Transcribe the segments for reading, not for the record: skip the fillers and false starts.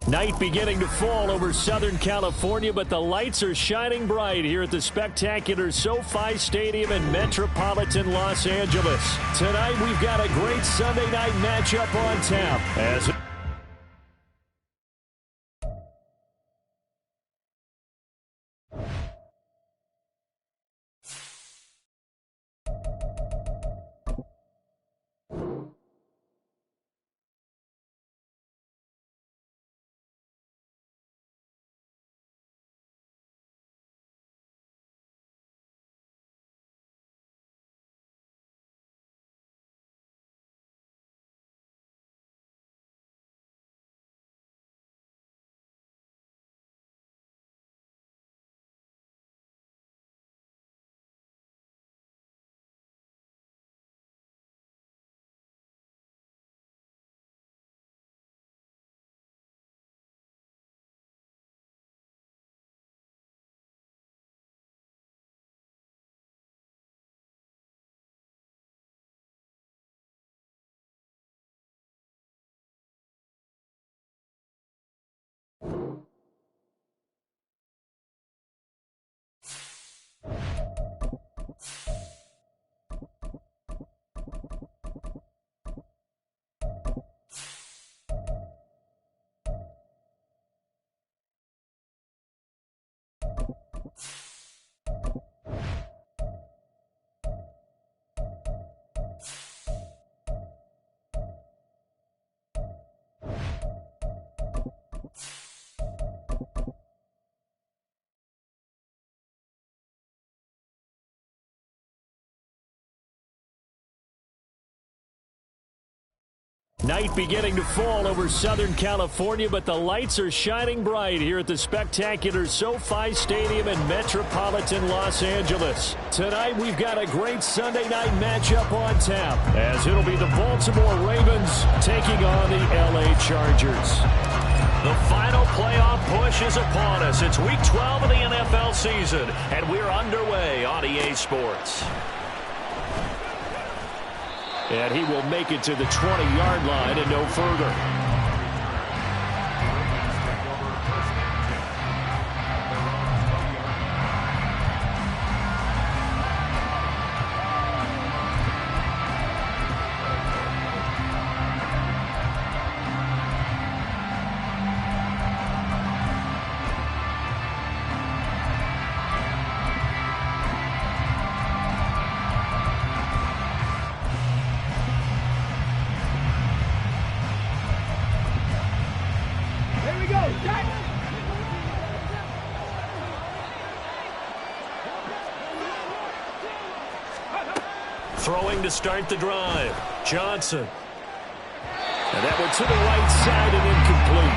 Night beginning to fall over Southern California, but the lights are shining bright here at the spectacular SoFi Stadium in metropolitan Los Angeles. Tonight, we've got a great Sunday night matchup on tap. As night beginning to fall over Southern California, but the lights are shining bright here at the spectacular SoFi Stadium in metropolitan Los Angeles. Tonight, we've got a great Sunday night matchup on tap, as it'll be the Baltimore Ravens taking on the LA Chargers. The final playoff push is upon us. It's Week 12 of the NFL season, and we're underway on EA Sports. And he will make it to the 20-yard line and no further. Throwing to start the drive. Johnson. And that one to the right side and incomplete.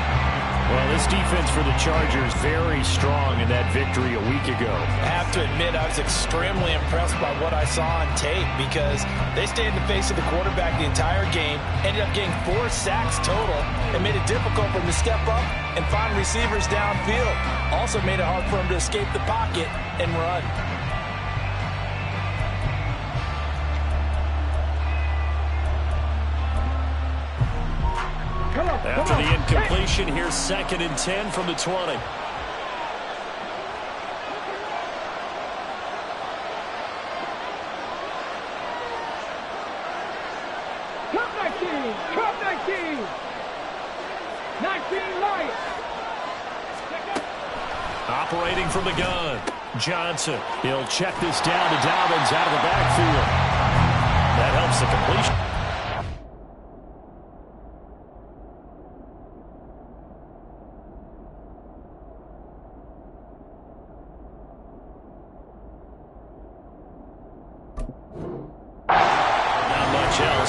Well, this defense for the Chargers very strong in that victory a week ago. I have to admit, I was extremely impressed by what I saw on tape because they stayed in the face of the quarterback the entire game, ended up getting 4 sacks total, and made it difficult for him to step up and find receivers downfield. Also made it hard for him to escape the pocket and run. After the incompletion, here's 2nd and 10 from the 20. Cut 19! 19 light! Operating from the gun. Johnson. He'll check this down to Dobbins out of the backfield. That helps the completion.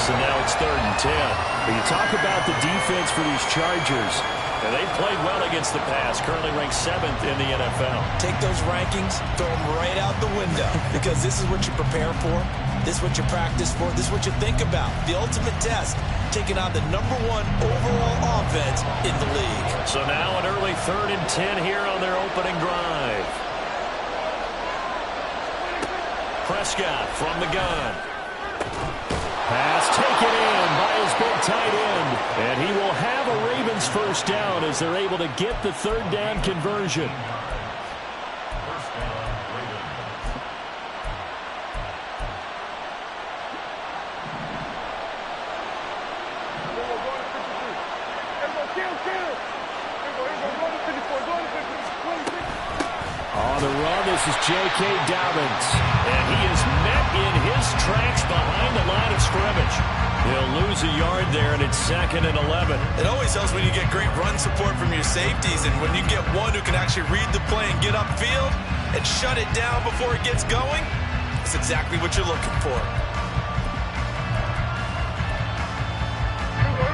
And now it's 3rd and 10. But you talk about the defense for these Chargers. And they've played well against the pass, currently ranked 7th in the NFL. Take those rankings, throw them right out the window, because this is what you prepare for, this is what you practice for, this is what you think about. The ultimate test, taking on the #1 overall offense in the league. So now an early 3rd and 10 here on their opening drive. Prescott from the gun. Pass taken in by his big tight end. And he will have a Ravens first down as they're able to get the third down conversion. On the run, this is J.K. Dobbins. And he is met in his tracks behind the line of scrimmage. He'll lose a yard there, and it's 2nd and 11. It always helps when you get great run support from your safeties, and when you get one who can actually read the play and get upfield and shut it down before it gets going, that's exactly what you're looking for.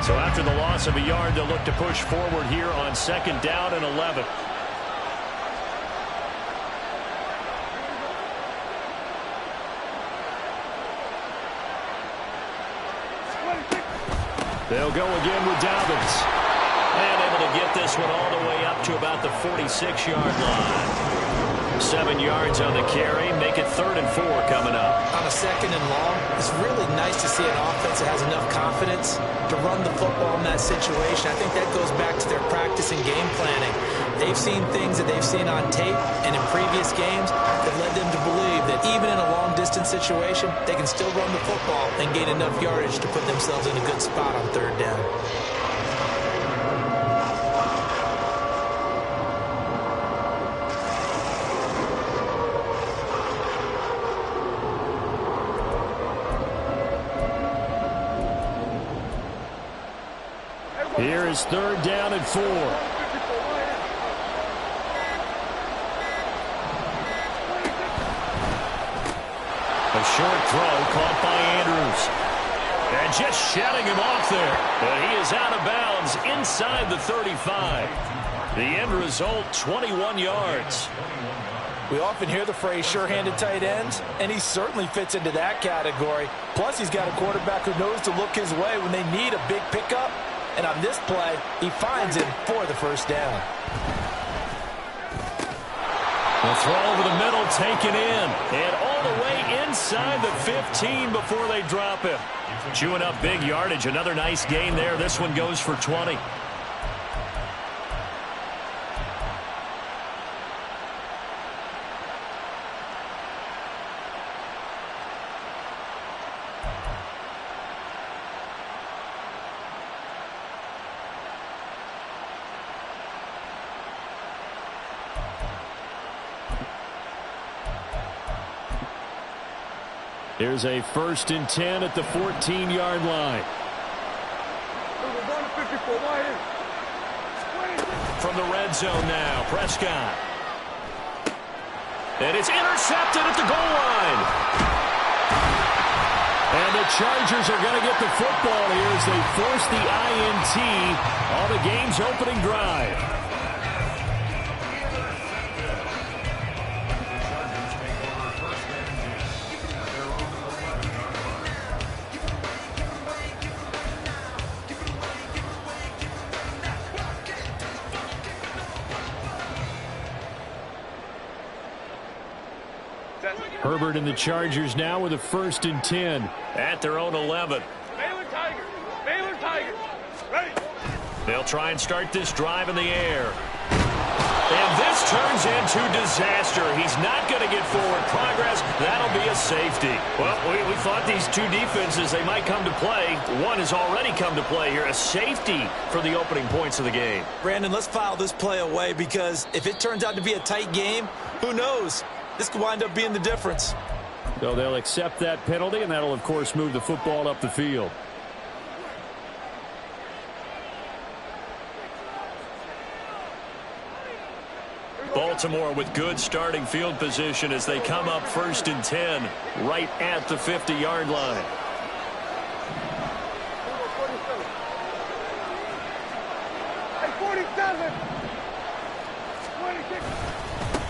So after the loss of a yard, they'll look to push forward here on 2nd down and 11. They'll go again with Dobbins. And able to get this one all the way up to about the 46-yard line. 7 yards on the carry. Make it 3rd and 4 coming up. On a 2nd and long, it's really nice to see an offense that has enough confidence to run the football in that situation. I think that goes back to their practice and game planning. They've seen things that they've seen on tape and in previous games that led them to believe that even in a long-distance situation, they can still run the football and gain enough yardage to put themselves in a good spot on 3rd down. Here is 3rd down and 4. A short throw caught by Andrews. And just shutting him off there. And he is out of bounds inside the 35. The end result, 21 yards. We often hear the phrase sure-handed tight ends, and he certainly fits into that category. Plus, he's got a quarterback who knows to look his way when they need a big pickup. And on this play, he finds him for the first down. The throw over the middle taken in. And all the way inside the 15 before they drop him. Chewing up big yardage. Another nice gain there. This one goes for 20. Here's a 1st and 10 at the 14-yard line. From the red zone now, Prescott. And it's intercepted at the goal line. And the Chargers are going to get the football here as they force the INT on the game's opening drive. Herbert and the Chargers now with a 1st and 10 at their own 11. Baylor Tigers. Baylor Tigers. Ready. They'll try and start this drive in the air. And this turns into disaster. He's not going to get forward progress. That'll be a safety. Well, we thought these two defenses, they might come to play. One has already come to play here. A safety for the opening points of the game. Brandon, let's file this play away because if it turns out to be a tight game, who knows? This could wind up being the difference. So they'll accept that penalty, and that'll, of course, move the football up the field. Baltimore with good starting field position as they come up 1st and 10 right at the 50-yard line.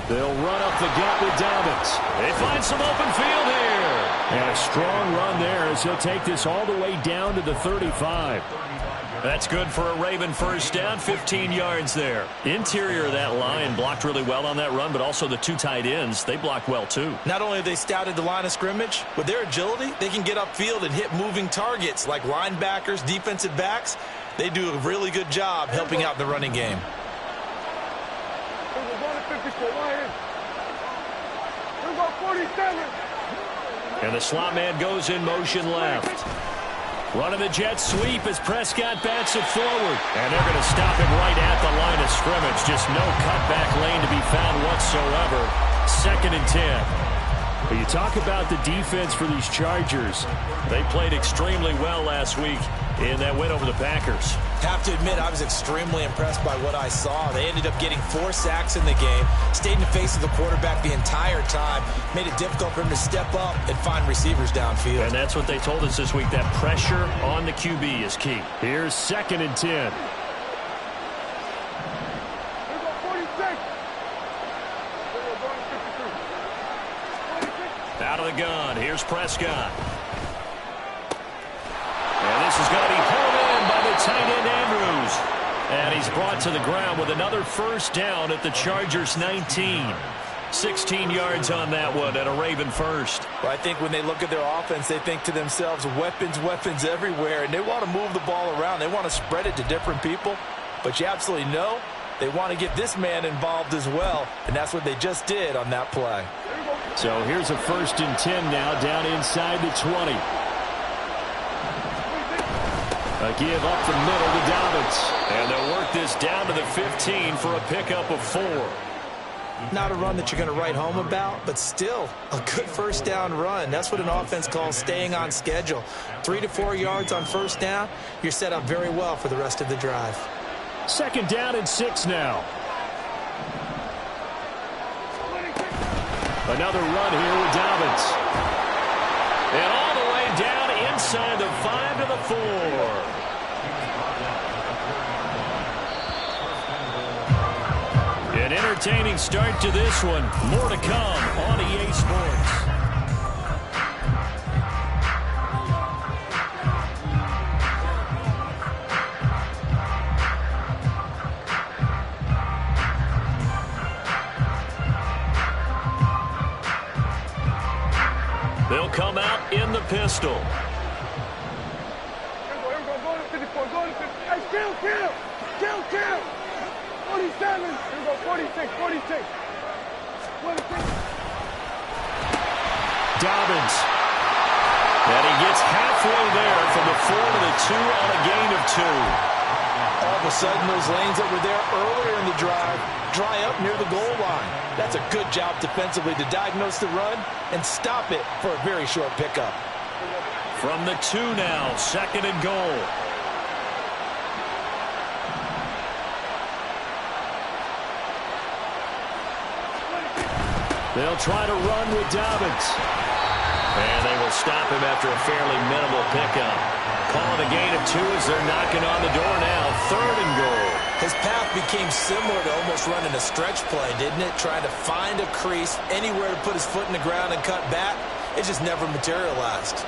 They'll run up the gut with Dobbins. They find some open field here. And a strong run there as he'll take this all the way down to the 35. That's good for a Raven first down, 15 yards there. Interior of that line blocked really well on that run, but also the two tight ends, they blocked well too. Not only have they scouted the line of scrimmage, with their agility, they can get upfield and hit moving targets like linebackers, defensive backs. They do a really good job helping out in the running game. And the slot man goes in motion left. Running the jet sweep as Prescott bats it forward. And they're going to stop him right at the line of scrimmage. Just no cutback lane to be found whatsoever. 2nd and 10. But you talk about the defense for these Chargers. They played extremely well last week in that win over the Packers. Have to admit, I was extremely impressed by what I saw. They ended up getting 4 sacks in the game, stayed in the face of the quarterback the entire time, made it difficult for him to step up and find receivers downfield. And that's what they told us this week, that pressure on the QB is key. Here's 2nd and 10. Out of the gun, here's Prescott. And this is going to be hauled in by the tight end Andrews. And he's brought to the ground with another first down at the Chargers 19. 16 yards on that one and a Raven first. Well, I think when they look at their offense, they think to themselves, weapons, weapons everywhere. And they want to move the ball around. They want to spread it to different people. But you absolutely know they want to get this man involved as well. And that's what they just did on that play. So here's a 1st and 10 now down inside the 20. A give up the middle to Dobbins. And they'll work this down to the 15 for a pickup of 4. Not a run that you're going to write home about, but still a good first down run. That's what an offense calls staying on schedule. 3 to 4 yards on first down, you're set up very well for the rest of the drive. 2nd down and 6 now. Another run here with Dobbins. And all the way down inside the 5 to the 4. An entertaining start to this one. More to come on EA Sports. They'll come out in the pistol. Here we go, go to 54, go to 50. Hey, kill! 47. Here we go, 46. 46. Dobbins. And he gets halfway there from the 4 to the 2 on a gain of 2. All of a sudden, those lanes that were there earlier in the drive dry up near the goal line. That's a good job defensively to diagnose the run and stop it for a very short pickup. From the 2 now, 2nd and goal. They'll try to run with Dobbins. And they will stop him after a fairly minimal pickup. Calling a gain of 2 as they're knocking on the door now. 3rd and goal. His path became similar to almost running a stretch play, didn't it? Trying to find a crease, anywhere to put his foot in the ground and cut back. It just never materialized.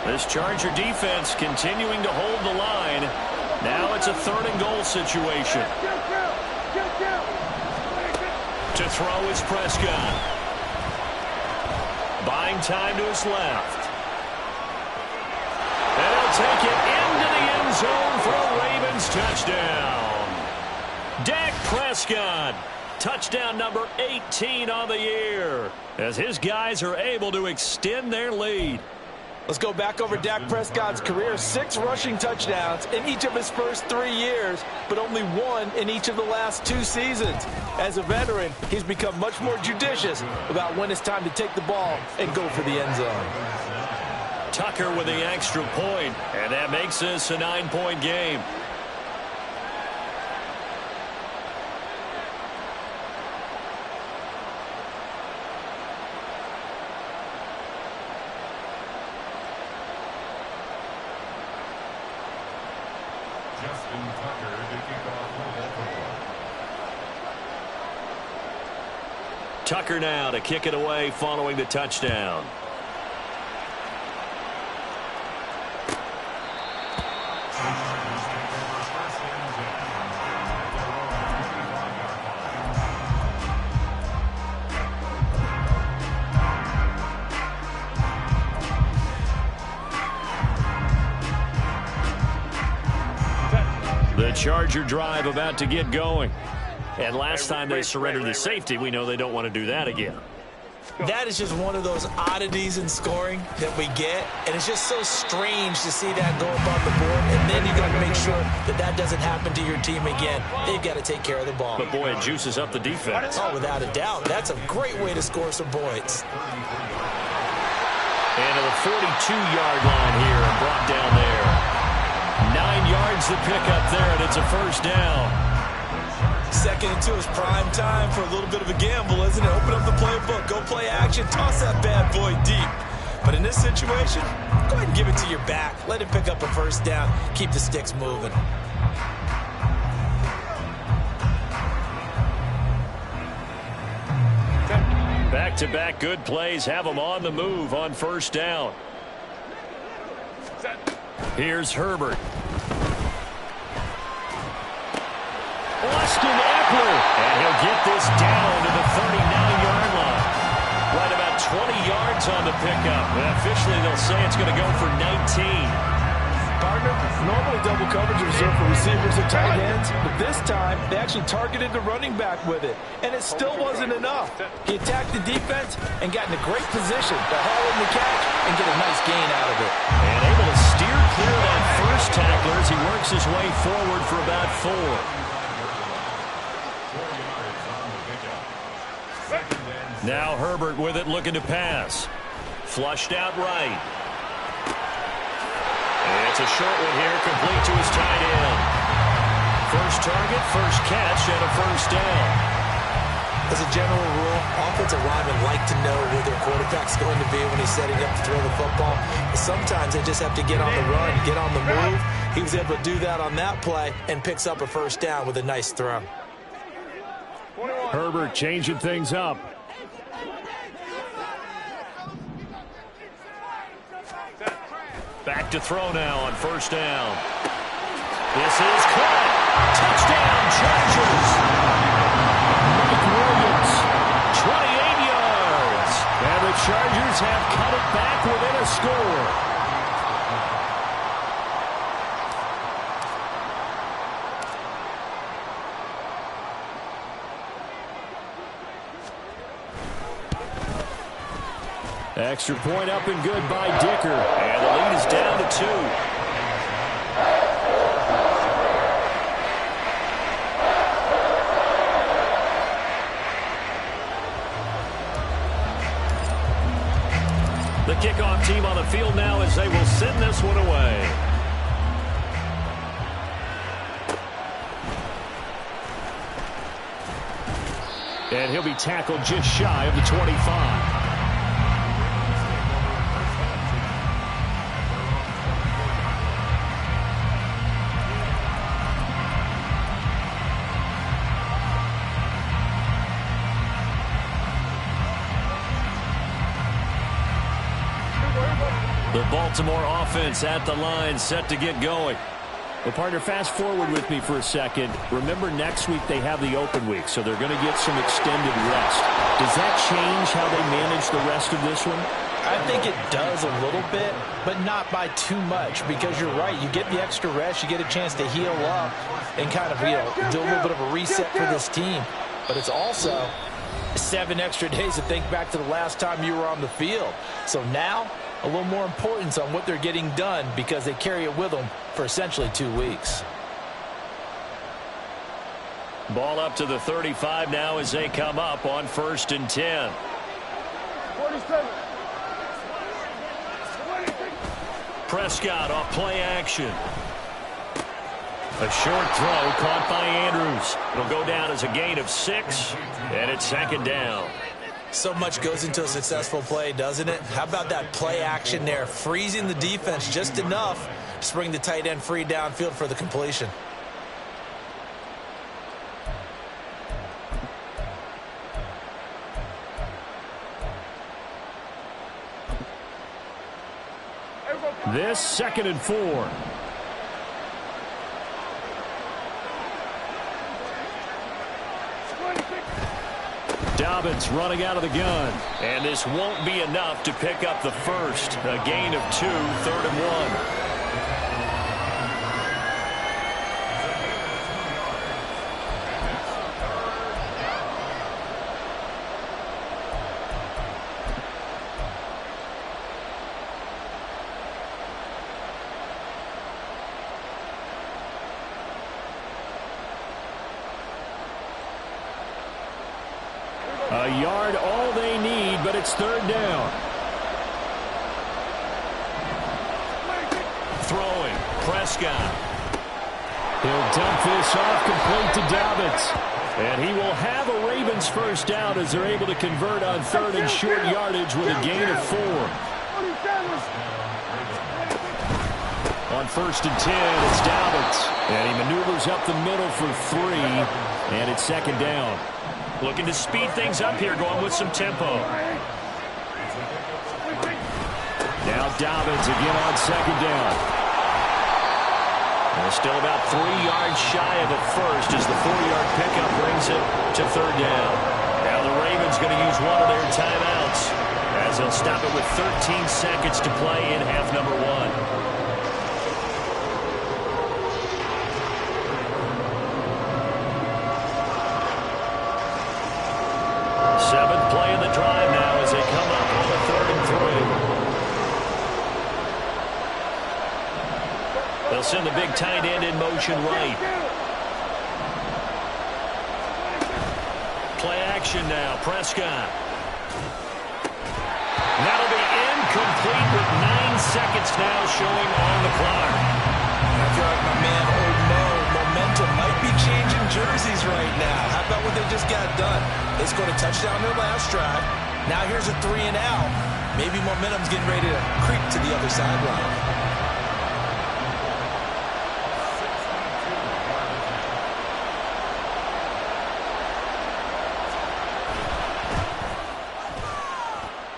This Charger defense continuing to hold the line. Now it's a 3rd and goal situation. To throw is Prescott. Buying time to his left. And he'll take it into the end zone for a Ravens touchdown. Dak Prescott. Touchdown number 18 on the year. As his guys are able to extend their lead. Let's go back over Dak Prescott's career. 6 rushing touchdowns in each of his first 3 years, but only 1 in each of the last 2 seasons. As a veteran, he's become much more judicious about when it's time to take the ball and go for the end zone. Tucker with the extra point, and that makes this a 9-point game. Tucker now to kick it away following the touchdown. The Charger drive about to get going. And last time they surrendered the safety, we know they don't want to do that again. That is just one of those oddities in scoring that we get, and it's just so strange to see that go above the board, and then you got to make sure that that doesn't happen to your team again. They've got to take care of the ball. But, boy, it juices up the defense. Oh, without a doubt. That's a great way to score some points. And to the 42-yard line here and brought down there. 9 yards to pick up there, and it's a first down. 2nd and 2 is prime time for a little bit of a gamble, isn't it? Open up the playbook, go play action, toss that bad boy deep. But in this situation, go ahead and give it to your back. Let him pick up a first down. Keep the sticks moving. Back-to-back good plays have them on the move on first down. Here's Herbert. Austin Eckler, and he'll get this down to the 39-yard line. Right about 20 yards on the pickup. And officially, they'll say it's going to go for 19. Partner, normally double coverage is reserved for receivers and tight ends, but this time they actually targeted the running back with it, and it still wasn't enough. He attacked the defense and got in a great position to haul in the catch and get a nice gain out of it. And able to steer clear of that first tackler as he works his way forward for about 4. Now Herbert with it, looking to pass. Flushed out right. It's a short one here, complete to his tight end. First target, first catch, and a first down. As a general rule, offensive linemen like to know where their quarterback's going to be when he's setting up to throw the football. But sometimes they just have to get on the run, get on the move. He was able to do that on that play and picks up a first down with a nice throw. Herbert changing things up. Back to throw now on first down. This is caught. Touchdown, Chargers. Mike Williams, 28 yards. And the Chargers have cut it back within a score. Extra point up and good by Dicker. And the lead is down to 2. The kickoff team on the field now as they will send this one away. And he'll be tackled just shy of the 25. The Baltimore offense at the line, set to get going. Well, partner, fast forward with me for a second. Remember, next week they have the open week, so they're going to get some extended rest. Does that change how they manage the rest of this one? I think it does a little bit, but not by too much, because you're right. You get the extra rest, you get a chance to heal up and kind of, do a little bit of a reset for this team. But it's also 7 extra days to think back to the last time you were on the field. So now, a little more importance on what they're getting done because they carry it with them for essentially 2 weeks. Ball up to the 35 now as they come up on 1st and 10. 47. Prescott off play action. A short throw caught by Andrews. It'll go down as a gain of 6, and it's 2nd down. So much goes into a successful play, doesn't it? How about that play action there, freezing the defense just enough to bring the tight end free downfield for the completion. This 2nd and 4. Dobbins running out of the gun. And this won't be enough to pick up the first. A gain of 2, 3rd and 1. A yard all they need, but it's 3rd down. Throwing, Prescott. He'll dump this off complete to Dobbins. And he will have a Ravens first down as they're able to convert on 3rd and short yardage with a gain of 4. On 1st and 10, it's Dobbins. And he maneuvers up the middle for 3. And it's 2nd down. Looking to speed things up here, going with some tempo. Now Dobbins again on 2nd down. And still about 3 yards shy of the first as the 4-yard pickup brings it to 3rd down. Now the Ravens going to use one of their timeouts as they'll stop it with 13 seconds to play in half number 1. 7th play of the drive now as they come up on a 3rd and 3. They'll send the big tight end in motion right. Play action now. Prescott. That'll be incomplete with 9 seconds now showing on the clock. I feel like my man, Old Mo, momentum might be changing jerseys right now. How about what they just got done? They scored a touchdown their last drive. Now here's a 3 and out. Maybe momentum's getting ready to creep to the other sideline.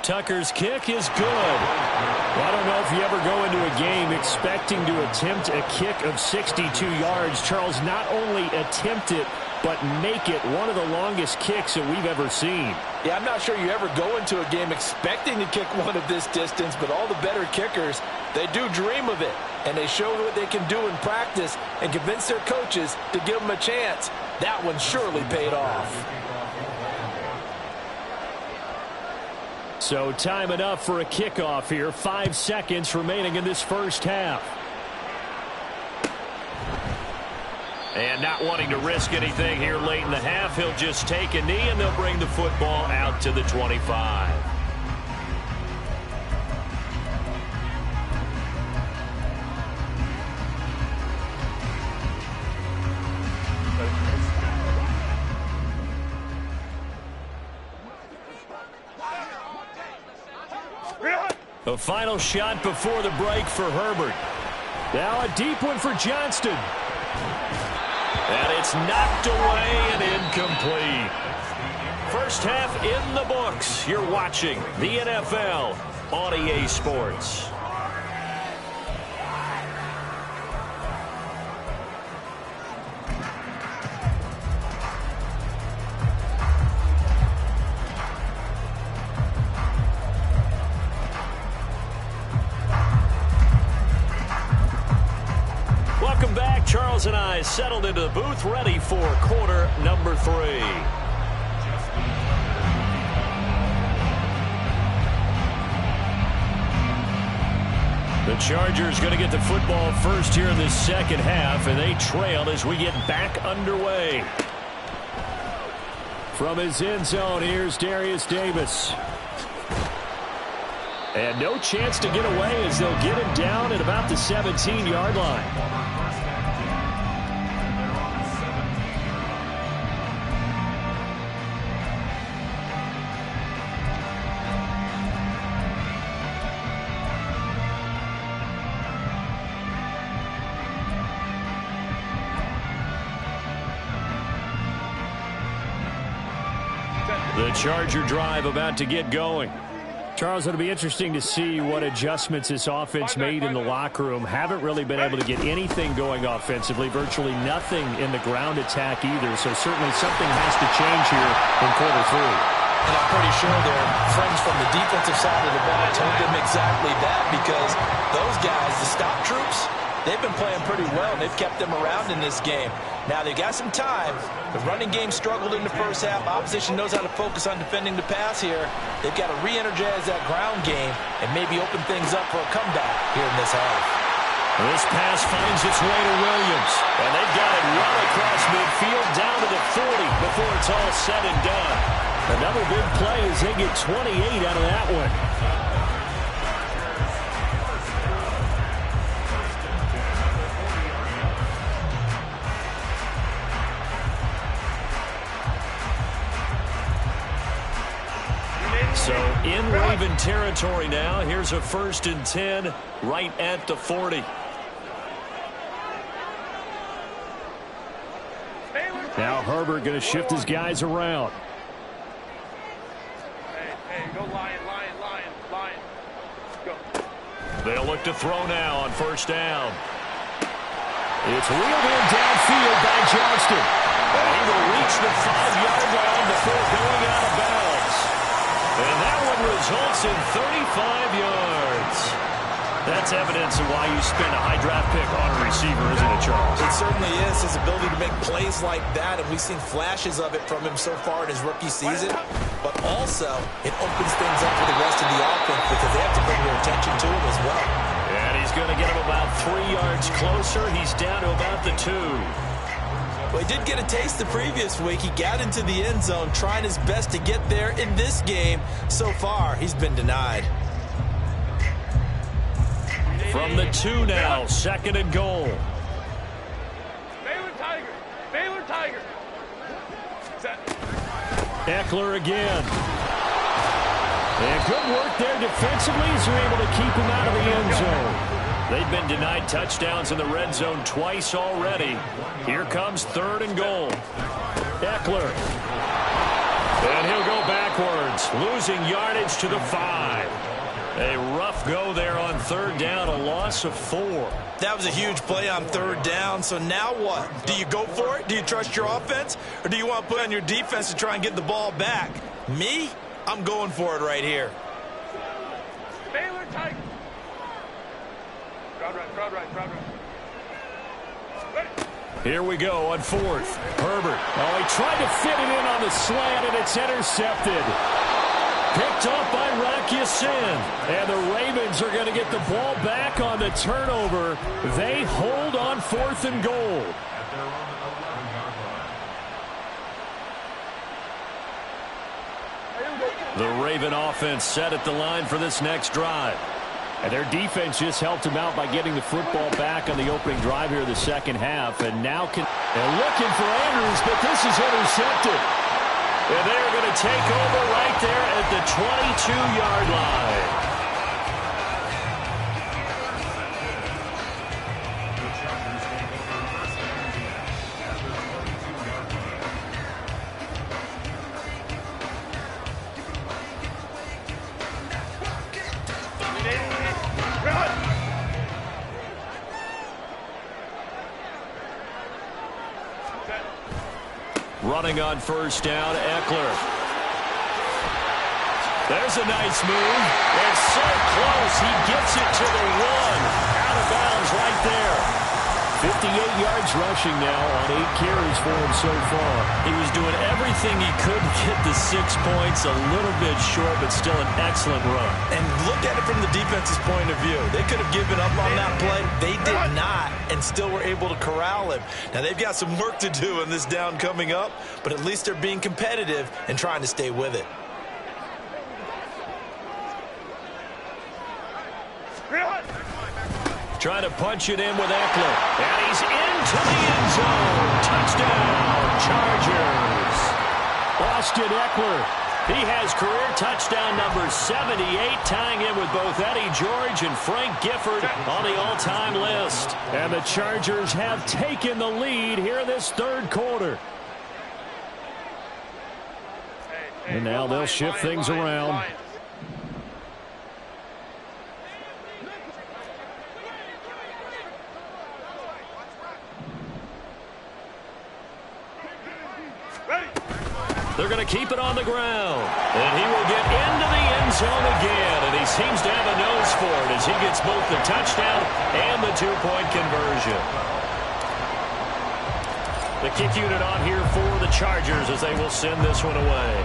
Tucker's kick is good. Well, I don't know if you ever go into a game expecting to attempt a kick of 62 yards. Charles, not only attempt it, but make it one of the longest kicks that we've ever seen. Yeah, I'm not sure you ever go into a game expecting to kick one of this distance, but all the better kickers, they do dream of it. And they show what they can do in practice and convince their coaches to give them a chance. That one surely paid off. So time enough for a kickoff here. 5 seconds remaining in this first half. And not wanting to risk anything here late in the half, he'll just take a knee and they'll bring the football out to the 25. A final shot before the break for Herbert. Now a deep one for Johnston. And it's knocked away and incomplete. First half in the books. You're watching the NFL on EA Sports. Welcome back. Charles and I settled into the booth, ready for quarter number 3. The Chargers going to get the football first here in this second half, and they trail as we get back underway. From his end zone, here's Darius Davis. And no chance to get away as they'll get him down at about the 17-yard line. The Charger drive about to get going. Charles, it'll be interesting to see what adjustments this offense made in the locker room. Haven't really been able to get anything going offensively, virtually nothing in the ground attack either. So certainly something has to change here in quarter three. And I'm pretty sure their friends from the defensive side of the ball told them exactly that, because those guys, the stop troops, they've been playing pretty well, and they've kept them around in this game. Now, they've got some time. The running game struggled in the first half. Opposition knows how to focus on defending the pass here. They've got to re-energize that ground game and maybe open things up for a comeback here in this half. This pass finds its way to Williams, and they've got it well across midfield down to the 40 before it's all said and done. Another big play as they get 28 out of that one. So in Raven territory now. Here's a 1st and 10 right at the 40. Now Herbert going to shift his guys around. Hey, go Lion. Go. They'll look to throw now on 1st down. It's wheeled in downfield by Johnston. And he will reach the 5-yard line before going out of bounds. And that one results in 35 yards. That's evidence of why you spend a high draft pick on a receiver, isn't it, Charles? It certainly is. His ability to make plays like that, and we've seen flashes of it from him so far in his rookie season. But also, it opens things up for the rest of the offense because they have to bring their attention to him as well. And he's going to get him about 3 yards closer. He's down to about the 2. Well, he did get a taste the previous week. He got into the end zone trying his best to get there in this game. So far, he's been denied. From the 2 now, 2nd and goal. Baylor Tiger. Set. Eckler again. And good work there defensively as they're able to keep him out of the end zone. They've been denied touchdowns in the red zone twice already. Here comes 3rd and goal. Eckler. And he'll go backwards, losing yardage to the 5. A rough go there on 3rd down, a loss of 4. That was a huge play on 3rd down. So now what? Do you go for it? Do you trust your offense? Or do you want to put on your defense to try and get the ball back? Me? I'm going for it right here. Baylor Tiger. Crowd right. Here we go on 4th. Herbert. Oh, he tried to fit it in on the slant, and it's intercepted. Picked off by Rock Ya-Sin. And the Ravens are going to get the ball back on the turnover. They hold on 4th and goal. The Raven offense set at the line for this next drive. And their defense just helped them out by getting the football back on the opening drive here in the second half. And now they're looking for Andrews, but this is intercepted. And they're going to take over right there at the 22-yard line. Running on 1st down, Eckler. There's a nice move. It's so close. He gets it to the 1. Out of bounds right there. 58 yards rushing now on 8 carries for him so far. He was doing everything he could to get the 6 points. A little bit short, but still an excellent run. And look at it from the defense's point of view. They could have given up on that play. They did not, and still were able to corral him. Now, they've got some work to do in this down coming up, but at least they're being competitive and trying to stay with it. Trying to punch it in with Eckler. And he's into the end zone. Touchdown, Chargers. Austin Eckler. He has career touchdown number 78, tying in with both Eddie George and Frank Gifford on the all-time list. And the Chargers have taken the lead here in this 3rd quarter. And now they'll shift things around. keep it on the ground. And he will get into the end zone again, and he seems to have a nose for it as he gets both the touchdown and the two-point conversion. The kick unit on here for the Chargers as they will send this one away.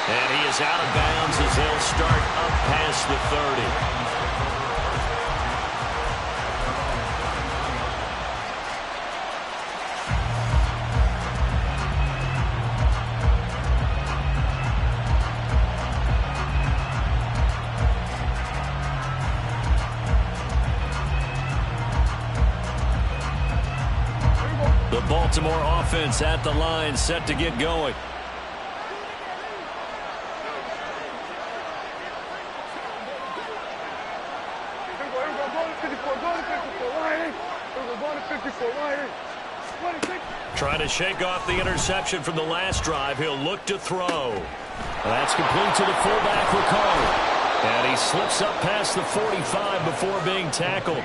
And he is out of bounds as they'll start up past the 30. The Baltimore offense at the line, set to get going. Trying to shake off the interception from the last drive. He'll look to throw. That's complete to the fullback, Ricardo. And he slips up past the 45 before being tackled.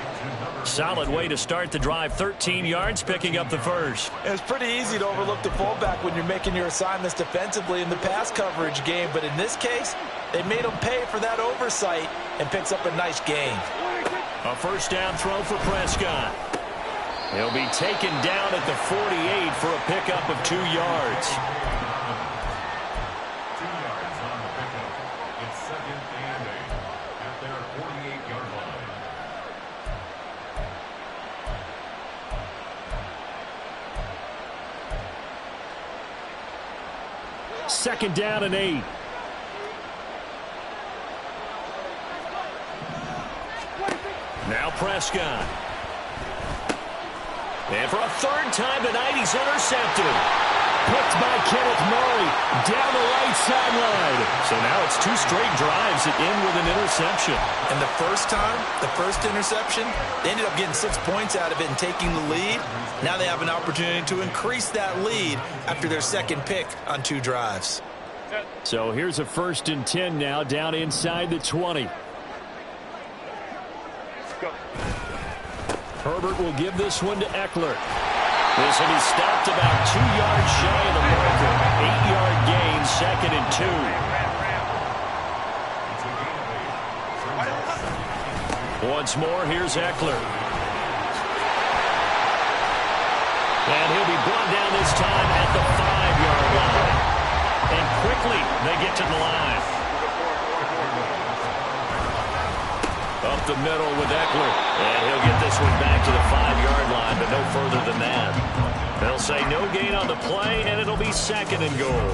Solid way to start the drive. 13 yards, picking up the first. It's pretty easy to overlook the fullback when you're making your assignments defensively in the pass coverage game. But in this case, they made him pay for that oversight and picks up a nice gain. A first down throw for Prescott. He'll be taken down at the 48 for a pickup of 2 yards. 2 yards on the pickup. It's 2nd and 8 at their 48-yard line. Second down and 8. Now Prescott. And for a third time tonight, he's intercepted. Picked by Kenneth Murray down the right sideline. So now it's 2 straight drives that end with an interception. And the first time, the first interception, they ended up getting 6 points out of it and taking the lead. Now they have an opportunity to increase that lead after their second pick on 2 drives. So here's a 1st and 10 now, down inside the 20. Herbert will give this one to Eckler. This will be stopped about 2 yards shy of the marker. 8-yard gain, 2nd and 2. Once more, here's Eckler. And he'll be brought down this time at the 5-yard line. And quickly, they get to the line. Up the middle with Eckler. And he'll get this one back to the 5-yard line, but no further than that. They'll say no gain on the play, and it'll be 2nd and goal.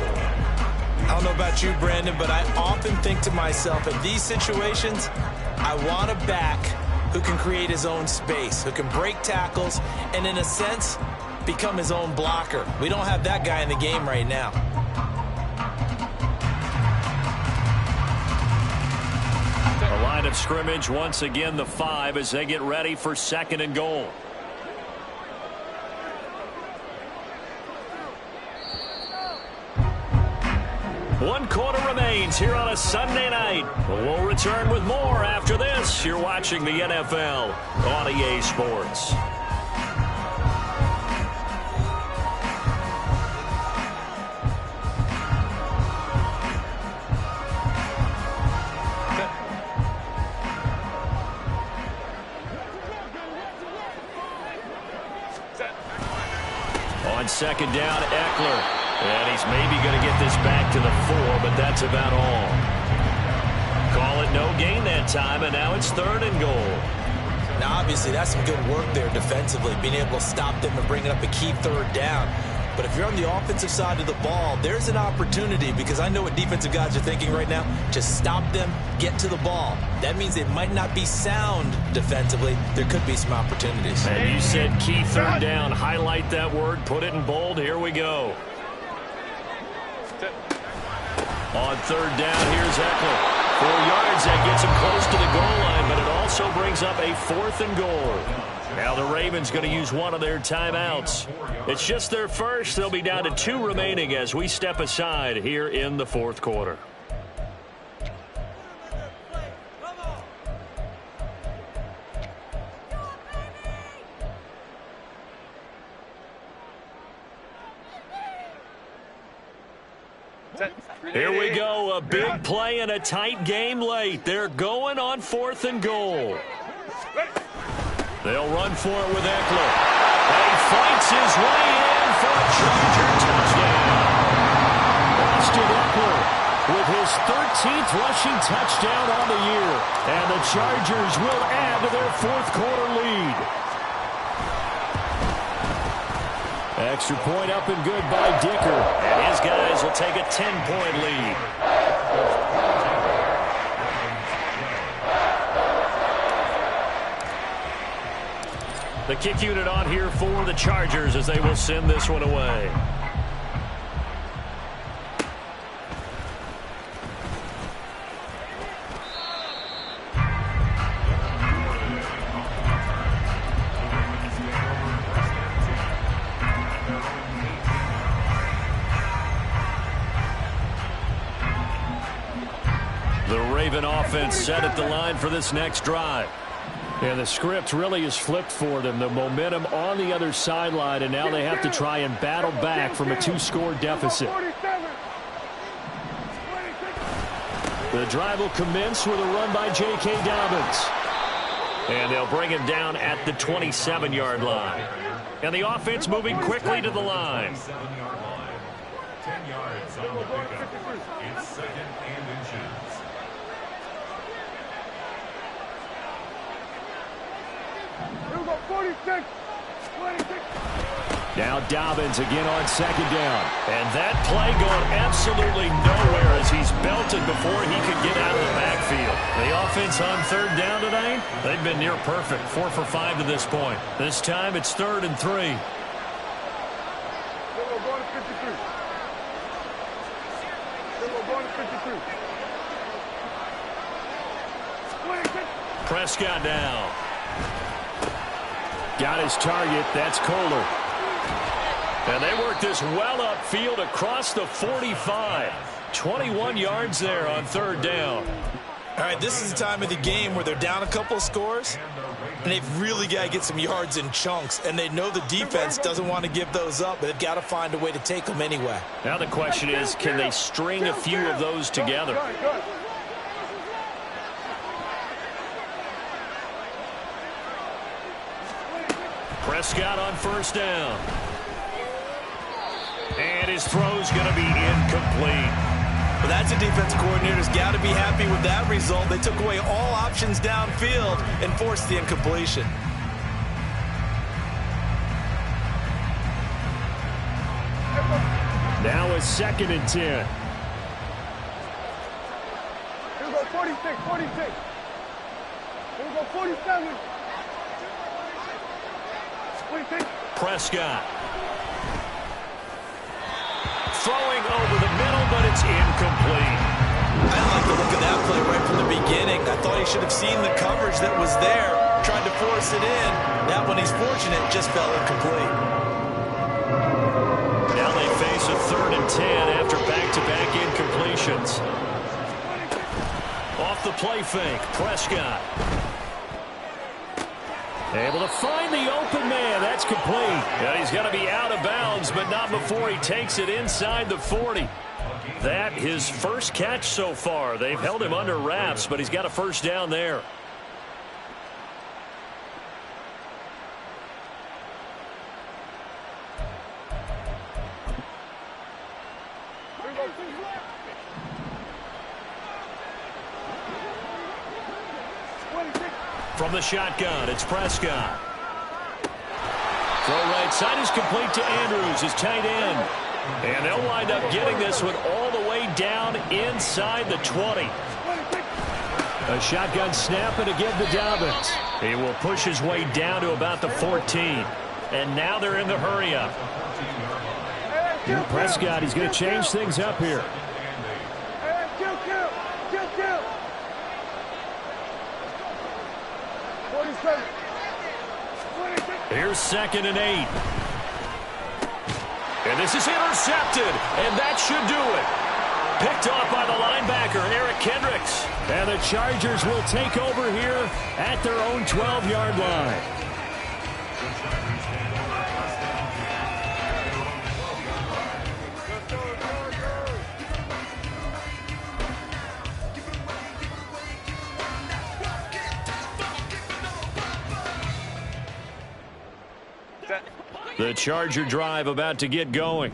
I don't know about you, Brandon, but I often think to myself, in these situations, I want a back who can create his own space, who can break tackles, and in a sense, become his own blocker. We don't have that guy in the game right now. The line of scrimmage, once again, the 5 as they get ready for 2nd and goal. One quarter remains here on a Sunday night. We'll return with more after this. You're watching the NFL on EA Sports. On 2nd down, Eckler. And he's maybe going to get this back to the 4, but that's about all. Call it no gain that time, and now it's 3rd and goal. Now, obviously, that's some good work there defensively, being able to stop them and bringing up a key 3rd down. But if you're on the offensive side of the ball, there's an opportunity, because I know what defensive guys are thinking right now. Just stop them, get to the ball. That means it might not be sound defensively. There could be some opportunities. And you said key 3rd down. Highlight that word, put it in bold. Here we go. On 3rd down, here's Eckler. 4 yards, that gets him close to the goal line, but it also brings up a 4th and goal. Now the Ravens going to use one of their timeouts. It's just their first. They'll be down to 2 remaining as we step aside here in the 4th quarter. Here we go, a big play and a tight game late. They're going on 4th and goal. They'll run for it with Eckler. And he fights his way in for a Charger touchdown. Austin Eckler with his 13th rushing touchdown on the year. And the Chargers will add to their 4th quarter lead. Extra point up and good by Dicker. And his guys will take a 10-point lead. The kick unit on here for the Chargers as they will send this one away. The Raven offense set at the line for this next drive. And the script really is flipped for them. The momentum on the other sideline, and now they have to try and battle back from a 2-score deficit. The drive will commence with a run by J.K. Dobbins. And they'll bring him down at the 27-yard line. And the offense moving quickly to the line. 10 yards on the pickup. It's 2nd and inches. Here we go, 46, 26. Now Dobbins again on 2nd down. And that play going absolutely nowhere as he's belted before he could get out of the backfield. The offense on 3rd down tonight, they've been near perfect. 4 for 5 to this point. This time it's 3rd and 3. Here we go, going to 53. Here we go, going to 53. 26. Prescott down. Got his target. That's Kohler. And they work this well upfield across the 45. 21 yards there on 3rd down. All right, this is the time of the game where they're down a couple of scores, and they've really got to get some yards in chunks, and they know the defense doesn't want to give those up, but they've got to find a way to take them anyway. Now the question is, can they string a few of those together? Prescott on 1st down. And his throw's going to be incomplete. Well, that's a defense coordinator's got to be happy with that result. They took away all options downfield and forced the incompletion. Now it's 2nd and 10. Here we go, 46, 46. Here we go, 47. 26. Prescott. Throwing over the middle, but it's incomplete. I didn't like the look of that play right from the beginning. I thought he should have seen the coverage that was there, tried to force it in. That one, he's fortunate, just fell incomplete. Now they face a 3rd and 10 after back-to-back incompletions. Off the play fake, Prescott. Able to find the open man. That's complete. And he's going to be out of bounds, but not before he takes it inside the 40. That his first catch so far. They've held him under wraps, but he's got a 1st down there. From the shotgun, it's Prescott. Throw right side is complete to Andrews, his tight end. And they'll wind up getting this one all the way down inside the 20. A shotgun snap and a give to Dobbins. He will push his way down to about the 14. And now they're in the hurry-up. Prescott, he's going to change things up here. Here's 2nd and 8. And this is intercepted, and that should do it. Picked off by the linebacker, Eric Kendricks. And the Chargers will take over here at their own 12-yard line. The Charger drive about to get going.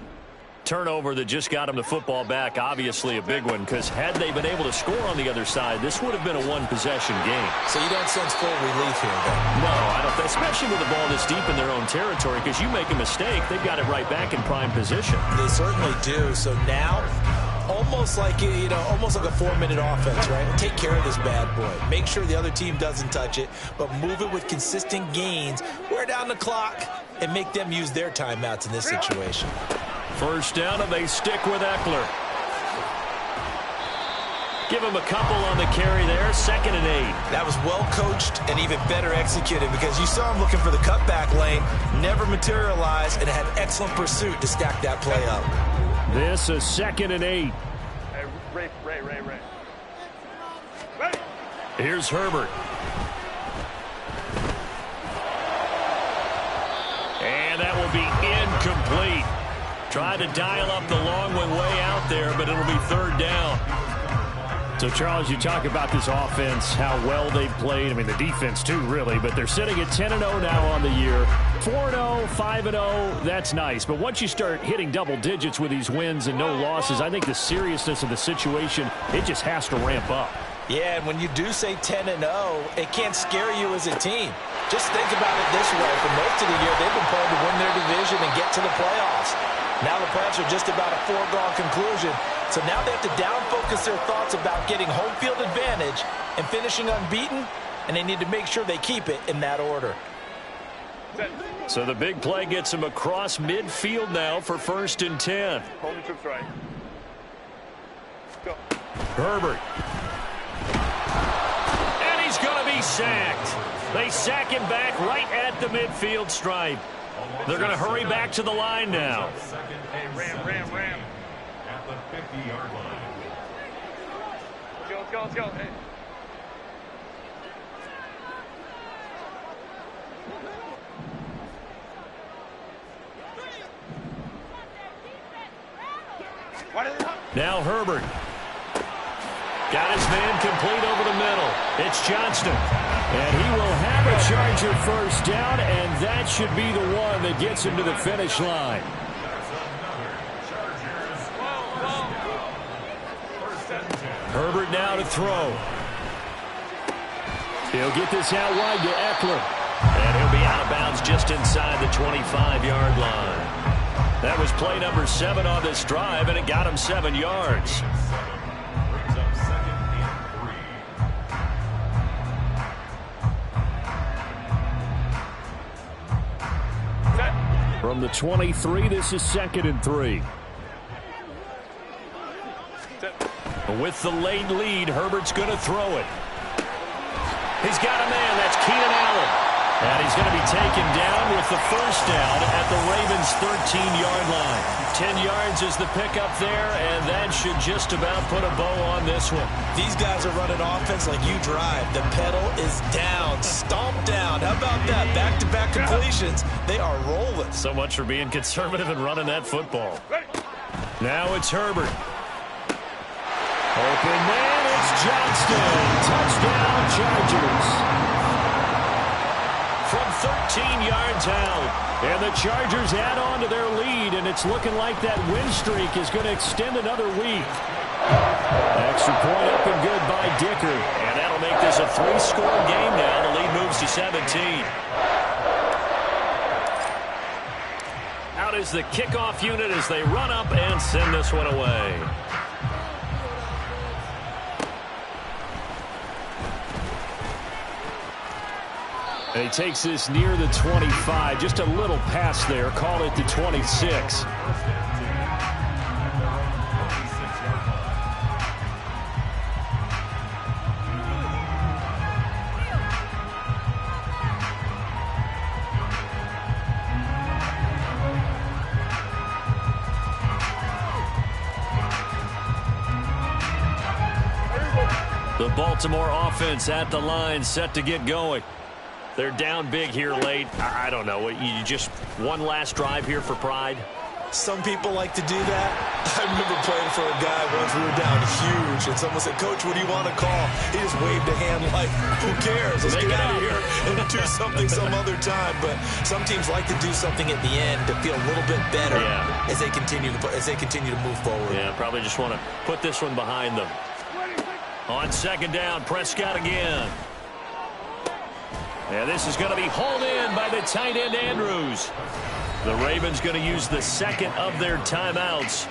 Turnover that just got them the football back, obviously a big one, because had they been able to score on the other side, this would have been a one-possession game. So you don't sense full relief here, then? No, I don't, especially with the ball this deep in their own territory, because you make a mistake, they've got it right back in prime position. They certainly do. So now, almost like almost like a 4-minute offense, right? Take care of this bad boy. Make sure the other team doesn't touch it, but move it with consistent gains. Wear down the clock and make them use their timeouts in this situation. First down, and they stick with Eckler. Give him a couple on the carry there. 2nd and 8. That was well coached and even better executed, because you saw him looking for the cutback lane, never materialized, and had excellent pursuit to stack that play up. This is 2nd and 8. Hey, Ray. Here's Herbert. And that will be incomplete. Tried to dial up the long one way out there, but it'll be 3rd down. So, Charles, you talk about this offense, how well they've played. I mean, the defense, too, really. But they're sitting at 10-0 now on the year. 4-0, 5-0, that's nice. But once you start hitting double digits with these wins and no losses, I think the seriousness of the situation, it just has to ramp up. Yeah, and when you do say 10-0, it can't scare you as a team. Just think about it this way. For most of the year, they've been playing to win their division and get to the playoffs. Now the playoffs are just about a foregone conclusion. So now they have to down-focus their thoughts about getting home field advantage and finishing unbeaten, and they need to make sure they keep it in that order. So the big play gets him across midfield now for 1st and 10. Hold the trips right. Go. Herbert. And he's going to be sacked. They sack him back right at the midfield stripe. They're going to hurry back to the line now. Hey, Ram. At the 50-yard line. Let's go. Hey. Now Herbert. Got his man complete over the middle. It's Johnston. And he will have a Charger first down, and that should be the one that gets him to the finish line. Herbert now to throw. He'll get this out wide to Eckler. And he'll be out of bounds just inside the 25-yard line. That was play number 7 on this drive, and it got him 7 yards. Brings up 2nd and 3. From the 23, this is 2nd and 3. With the late lead, Herbert's going to throw it. He's got a man. That's Keenan Allen. And he's going to be taken down with the first down at the Ravens' 13-yard line. 10 yards is the pickup there, and that should just about put a bow on this one. These guys are running offense like you drive. The pedal is down, stomped down. How about that? Back-to-back completions. They are rolling. So much for being conservative and running that football. Now it's Herbert. Open man, it's Johnston. Touchdown, Chargers. From 13 yards out. And the Chargers add on to their lead, and it's looking like that win streak is going to extend another week. Extra point up and good by Dicker. And that'll make this a 3-score game now. The lead moves to 17. Out is the kickoff unit as they run up and send this one away. And he takes this near the 25. Just a little pass there. Call it the 26. The Baltimore offense at the line, set to get going. They're down big here late. I don't know. You just one last drive here for pride? Some people like to do that. I remember playing for a guy once. We were down huge, and someone said, "Coach, what do you want to call?" He just waved a hand like, "Who cares? Let's get out of here and do something some other time." But some teams like to do something at the end to feel a little bit better as they continue to move forward. Yeah, probably just want to put this one behind them. On second down, Prescott again. And this is going to be hauled in by the tight end Andrews. The Ravens going to use the second of their timeouts.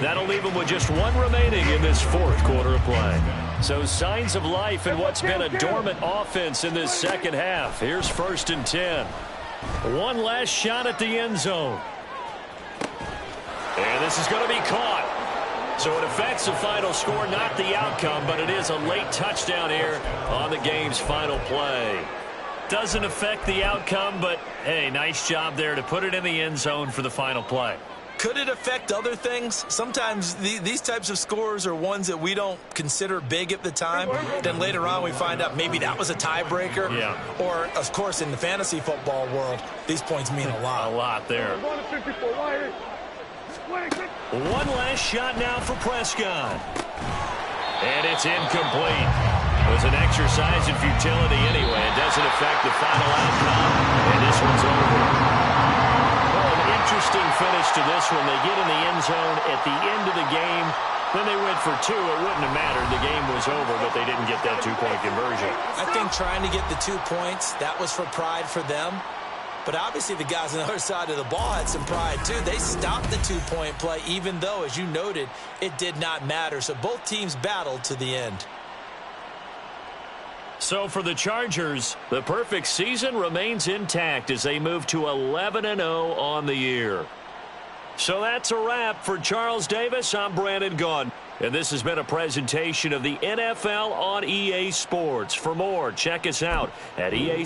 That'll leave them with just one remaining in this fourth quarter of play. So signs of life in what's been a dormant offense in this second half. Here's 1st and 10. One last shot at the end zone. And this is going to be caught. So it affects the final score, not the outcome, but it is a late touchdown here on the game's final play. Doesn't affect the outcome, but, hey, nice job there to put it in the end zone for the final play. Could it affect other things? Sometimes these types of scores are ones that we don't consider big at the time. Then later on we find out maybe that was a tiebreaker. Yeah. Or, of course, in the fantasy football world, these points mean a lot. A lot there. One last shot now for Prescott. And it's incomplete. It was an exercise in futility anyway. It doesn't affect the final outcome. And this one's over. Well, an interesting finish to this one. They get in the end zone at the end of the game. Then they went for 2. It wouldn't have mattered. The game was over, but they didn't get that 2-point conversion. I think trying to get the 2 points, that was for pride for them. But obviously the guys on the other side of the ball had some pride too. They stopped the 2-point play, even though, as you noted, it did not matter. So both teams battled to the end. So for the Chargers, the perfect season remains intact as they move to 11-0 on the year. So that's a wrap for Charles Davis. I'm Brandon Gaudin. And this has been a presentation of the NFL on EA Sports. For more, check us out at EA.